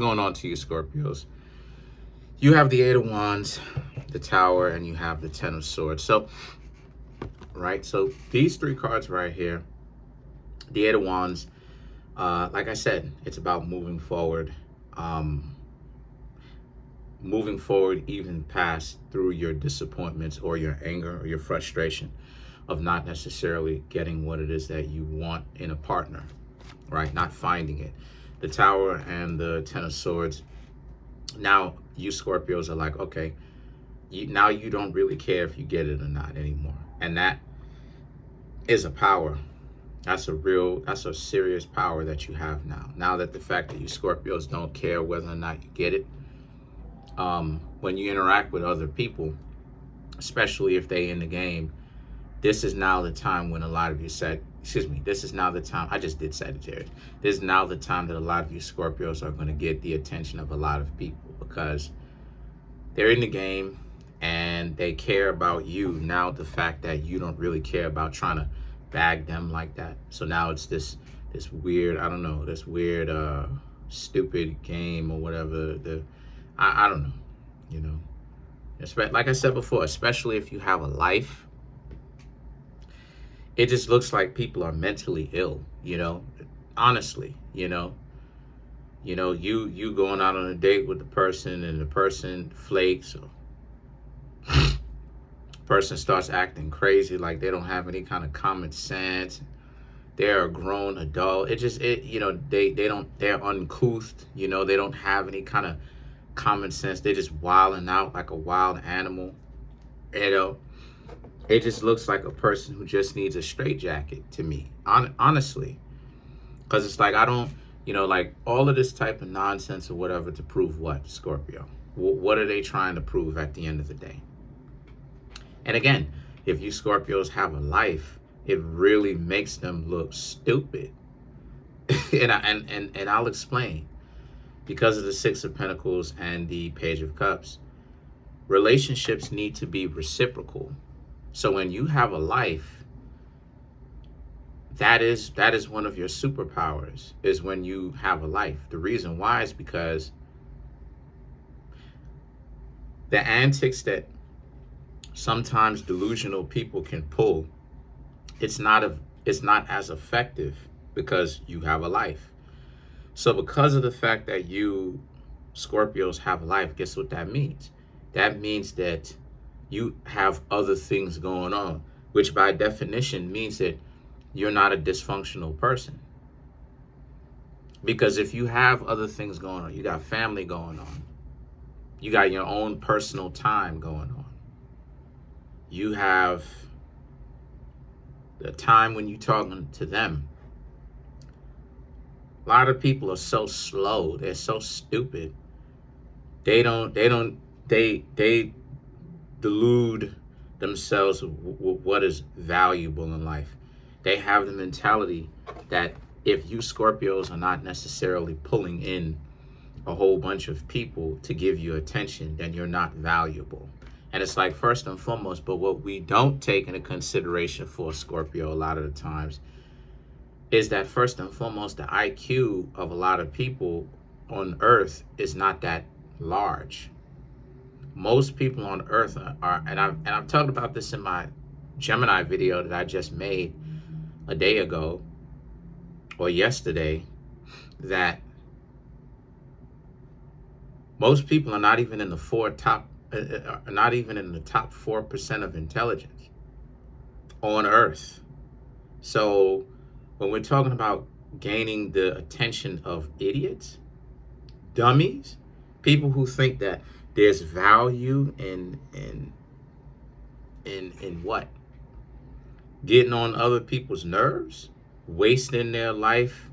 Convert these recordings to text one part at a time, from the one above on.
Going on to you, Scorpios. You have the Eight of Wands, the Tower, and you have the Ten of Swords. So, right, so these three cards right here, the Eight of Wands, like I said, it's about moving forward. Moving forward even past through your disappointments or your anger or your frustration of not necessarily getting what it is that you want in a partner, right? Not finding it. The Tower and the Ten of Swords. Now you Scorpios are like, okay, now you don't really care if you get it or not anymore. And that is a power. That's a serious power that you have now. Now that the fact that you Scorpios don't care whether or not you get it, when you interact with other people, especially if they in the game, this is now the time when a lot of you said, this is now the time, I just did Sagittarius. This is now the time that a lot of you Scorpios are going to get the attention of a lot of people because they're in the game and they care about you. Now the fact that you don't really care about trying to bag them like that. So now it's this weird, I don't know, this weird stupid game or whatever. I don't know, you know. Like I said before, especially if you have a life, it just looks like people are mentally ill, you know, honestly, you going out on a date with the person and the person flakes or person starts acting crazy, like they don't have any kind of common sense. They're a grown adult. They're uncouth, they don't have any kind of common sense. They're just wilding out like a wild animal, It just looks like a person who just needs a straitjacket to me, honestly. Because it's like, I don't, like all of this type of nonsense or whatever to prove what, Scorpio? What are they trying to prove at the end of the day? And again, if you Scorpios have a life, it really makes them look stupid. and I'll explain. Because of the Six of Pentacles and the Page of Cups, relationships need to be reciprocal. So when you have a life, that is one of your superpowers, is when you have a life. The reason why is because the antics that sometimes delusional people can pull, it's not as effective because you have a life. So because of the fact that you Scorpios have a life, guess what that means? That means that you have other things going on, which by definition means that you're not a dysfunctional person. Because if you have other things going on, you got family going on, you got your own personal time going on, you have the time when you're talking to them. A lot of people are so slow, they're so stupid. They delude themselves with what is valuable in life. They have the mentality that if you Scorpios are not necessarily pulling in a whole bunch of people to give you attention, then you're not valuable. And it's like, first and foremost, but what we don't take into consideration for Scorpio a lot of the times is that first and foremost, the IQ of a lot of people on Earth is not that large. Most people on Earth are, and I've talked about this in my Gemini video that I just made a day ago or yesterday, that most people are not even in the top 4% of intelligence on Earth. So when we're talking about gaining the attention of idiots, dummies, people who think that there's value in what? Getting on other people's nerves, wasting their life,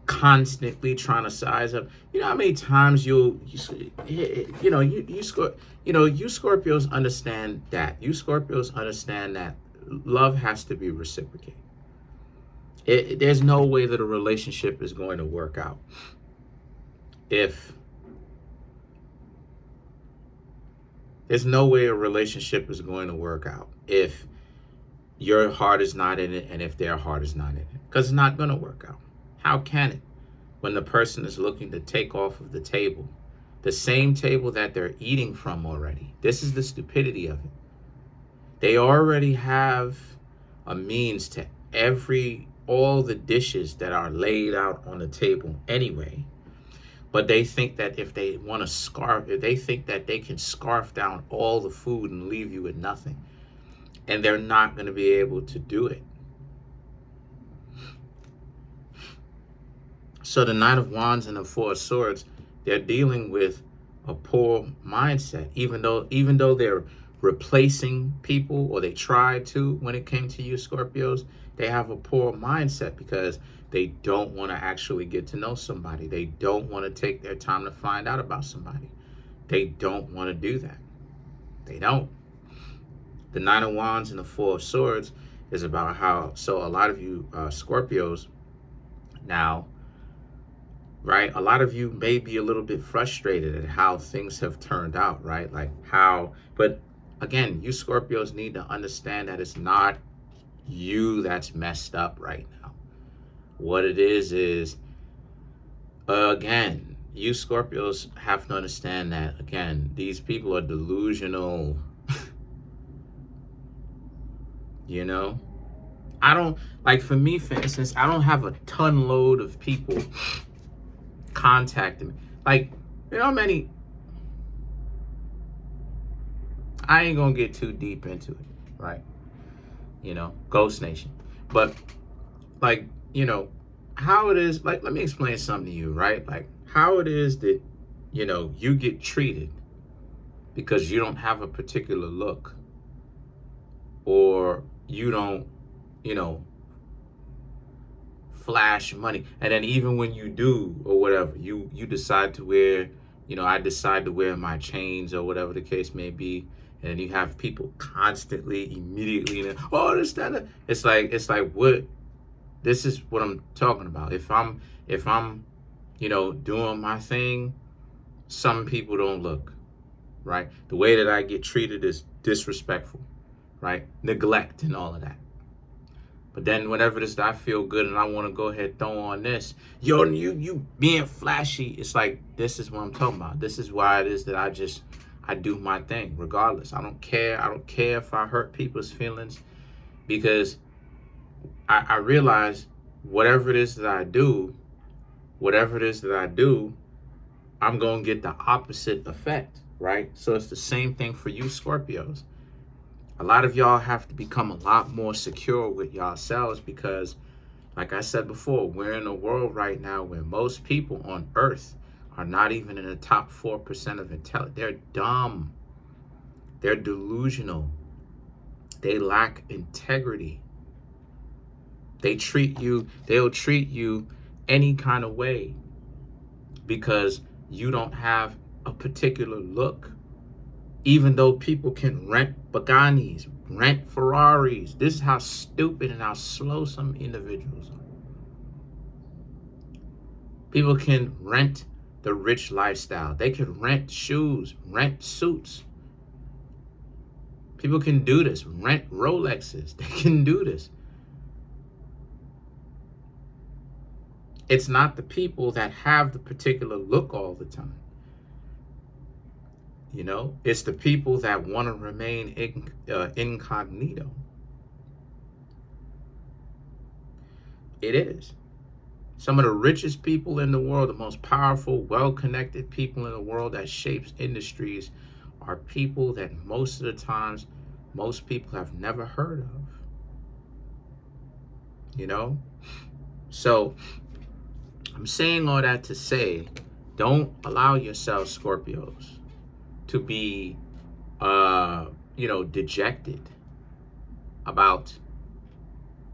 constantly trying to size up. You know how many times you Scorpios understand that. You Scorpios understand that love has to be reciprocated. There's no way that a relationship is going to work out if your heart is not in it and if their heart is not in it, because it's not going to work out. How can it? when the person is looking to take off of the table, the same table that they're eating from already. This is the stupidity of it. They already have a means to all the dishes that are laid out on the table anyway. But they think that if they want to they think that they can scarf down all the food and leave you with nothing. And they're not going to be able to do it. So the Knight of Wands and the Four of Swords, they're dealing with a poor mindset, even though they're replacing people, or they tried to when it came to you Scorpios. They have a poor mindset because they don't want to actually get to know somebody. They don't want to take their time to find out about somebody. They don't want to do that. They don't. The Nine of Wands and the Four of Swords is about how, so a lot of you Scorpios now, right? A lot of you may be a little bit frustrated at how things have turned out, right? Like how, but again, you Scorpios need to understand that it's not you that's messed up right now. What it is, again, you Scorpios have to understand that, again, these people are delusional. You know? I don't, like for me, for instance, I don't have a ton load of people contacting me. Like, you know how many, I ain't gonna get too deep into it, right? You know, Ghost Nation. But like, you know, how it is, like, let me explain something to you, right? Like how it is that, you know, you get treated because you don't have a particular look, or you don't, you know, flash money. And then even when you do, or whatever, you decide to wear, you know, I decide to wear my chains or whatever the case may be. And you have people constantly, immediately, oh, this, that. It's like what, this is what I'm talking about. If I'm, you know, doing my thing, some people don't look, right? The way that I get treated is disrespectful, right? Neglect and all of that. But then whenever this, I feel good and I want to go ahead, throw on this, yo, you being flashy, it's like, this is what I'm talking about. This is why it is that I do my thing regardless. I don't care. I don't care if I hurt people's feelings, because I realize whatever it is that I do, I'm going to get the opposite effect, right? So it's the same thing for you Scorpios. A lot of y'all have to become a lot more secure with yourselves, because like I said before, we're in a world right now where most people on earth are not even in the top 4% of intelligence. They're dumb. They're delusional. They lack integrity. They'll treat you any kind of way because you don't have a particular look. Even though people can rent Bugattis, rent Ferraris. This is how stupid and how slow some individuals are. People can rent the rich lifestyle. They can rent shoes, rent suits. People can do this, rent Rolexes. They can do this. It's not the people that have the particular look all the time. You know, it's the people that want to remain incognito. It is. Some of the richest people in the world, the most powerful, well-connected people in the world that shapes industries are people that most of the times, most people have never heard of. You know? So, I'm saying all that to say, don't allow yourself, Scorpios, to be, you know, dejected about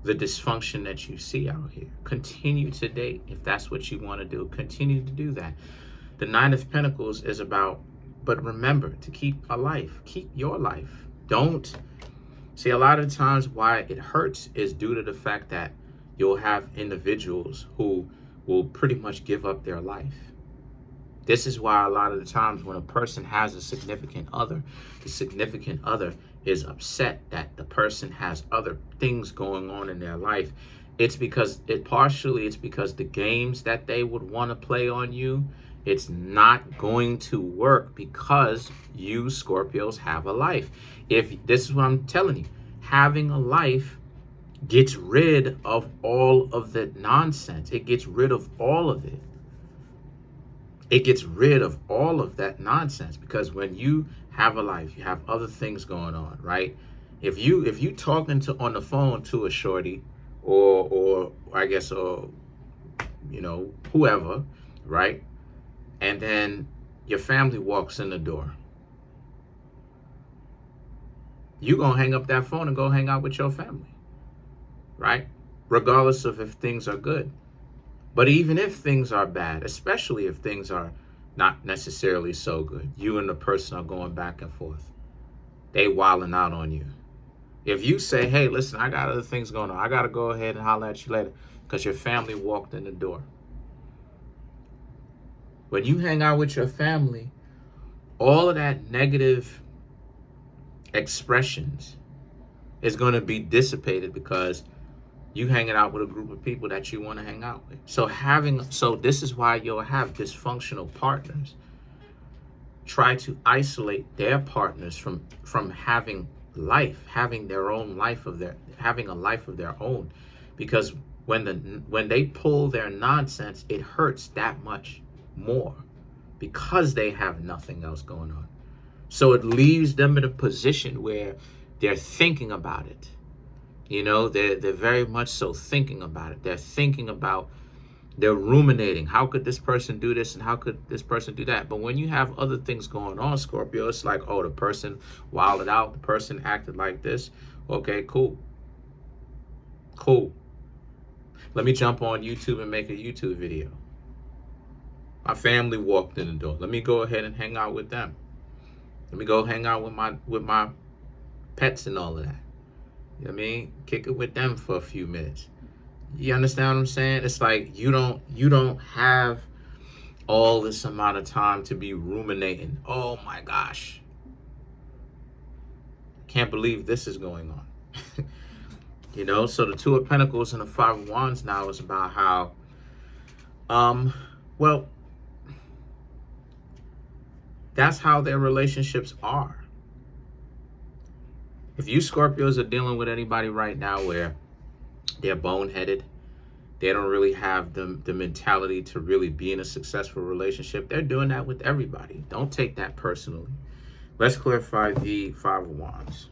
the dysfunction that you see out here. Continue to date if that's what you want to do. Continue to do that. The Nine of Pentacles is about, but remember to keep a life. Keep your life. Don't see, a lot of times why it hurts is due to the fact that you'll have individuals who will pretty much give up their life. This is why a lot of the times when a person has a significant other, the significant other is upset that the person has other things going on in their life, it's because it's because the games that they would want to play on you, it's not going to work because you Scorpios have a life. If this is what I'm telling you, having a life gets rid of all of the nonsense. It gets rid of all of it. It gets rid of all of that nonsense, because when you have a life, you have other things going on, right? If you talking to on the phone to a shorty, or I guess, or whoever, right? And then your family walks in the door, you gonna hang up that phone and go hang out with your family, right? Regardless of if things are good. But even if things are bad, especially if things are not necessarily so good, you and the person are going back and forth. They wilding out on you. If you say, hey, listen, I got other things going on, I got to go ahead and holler at you later, because your family walked in the door. When you hang out with your family, all of that negative expressions is going to be dissipated, because you hanging out with a group of people that you want to hang out with. So this is why you'll have dysfunctional partners try to isolate their partners from having life, having their own life of their, having a life of their own, because when they pull their nonsense, it hurts that much more, because they have nothing else going on. So it leaves them in a position where they're thinking about it. They're very much so thinking about it. They're ruminating. How could this person do this and how could this person do that? But when you have other things going on, Scorpio, it's like, oh, the person wilded out, the person acted like this. Okay, cool. Let me jump on YouTube and make a YouTube video. My family walked in the door. Let me go ahead and hang out with them. Let me go hang out with my pets and all of that. You know what I mean? Kick it with them for a few minutes. You understand what I'm saying? It's like you don't have all this amount of time to be ruminating. Oh my gosh. Can't believe this is going on. So the Two of Pentacles and the Five of Wands now is about how, well, that's how their relationships are. If you Scorpios are dealing with anybody right now where they're boneheaded, they don't really have the mentality to really be in a successful relationship, they're doing that with everybody. Don't take that personally. Let's clarify the Five of Wands.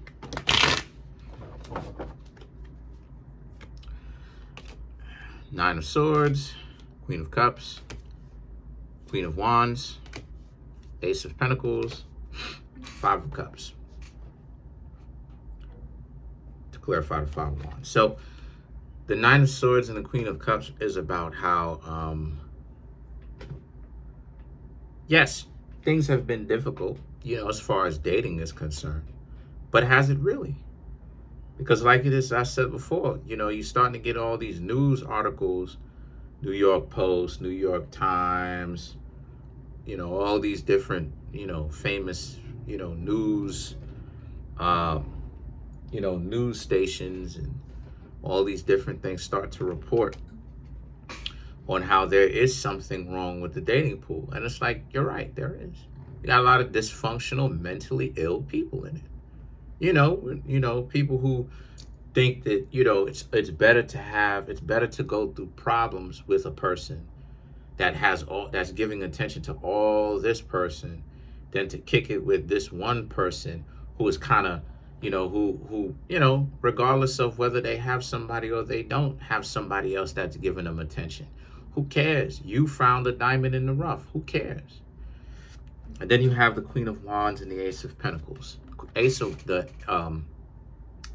Nine of Swords, Queen of Cups, Queen of Wands, Ace of Pentacles, Five of Cups. To clarify the Five of Wands. So the Nine of Swords and the Queen of Cups is about how, yes, things have been difficult, as far as dating is concerned. But has it really? Because like it is, I said before, you're starting to get all these news articles, New York Post, New York Times, all these different, famous, news, news stations and all these different things start to report on how there is something wrong with the dating pool. And it's like, you're right, there is. You got a lot of dysfunctional, mentally ill people in it. People who think that, it's better to go through problems with a person that's giving attention to all this person than to kick it with this one person who is kind of, who regardless of whether they have somebody or they don't have somebody else that's giving them attention. Who cares? You found a diamond in the rough. Who cares? And then you have the Queen of Wands and the Ace of Pentacles. The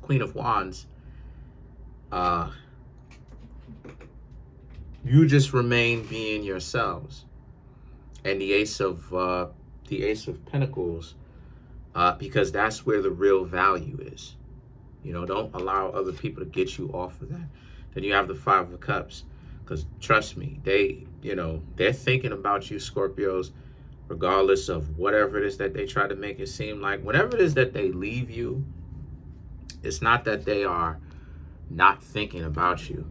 Queen of Wands, you just remain being yourselves. And the Ace of Pentacles, because that's where the real value is. Don't allow other people to get you off of that. Then you have the Five of Cups, because trust me, they're thinking about you, Scorpios, regardless of whatever it is that they try to make it seem like. Whenever it is that they leave you, it's not that they are not thinking about you.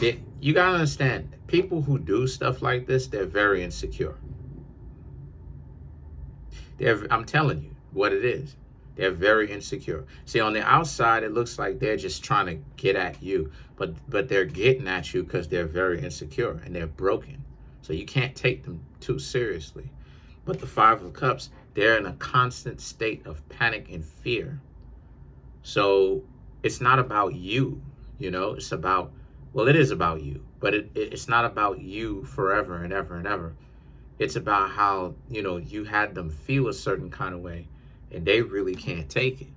You gotta understand, people who do stuff like this, they're very insecure. I'm telling you what it is. They're very insecure. See, on the outside, it looks like they're just trying to get at you, but they're getting at you because they're very insecure and they're broken. So you can't take them too seriously. But the Five of Cups, they're in a constant state of panic and fear. So it's not about you, it's about, well, it is about you, but it's not about you forever and ever and ever. It's about how, you had them feel a certain kind of way and they really can't take it.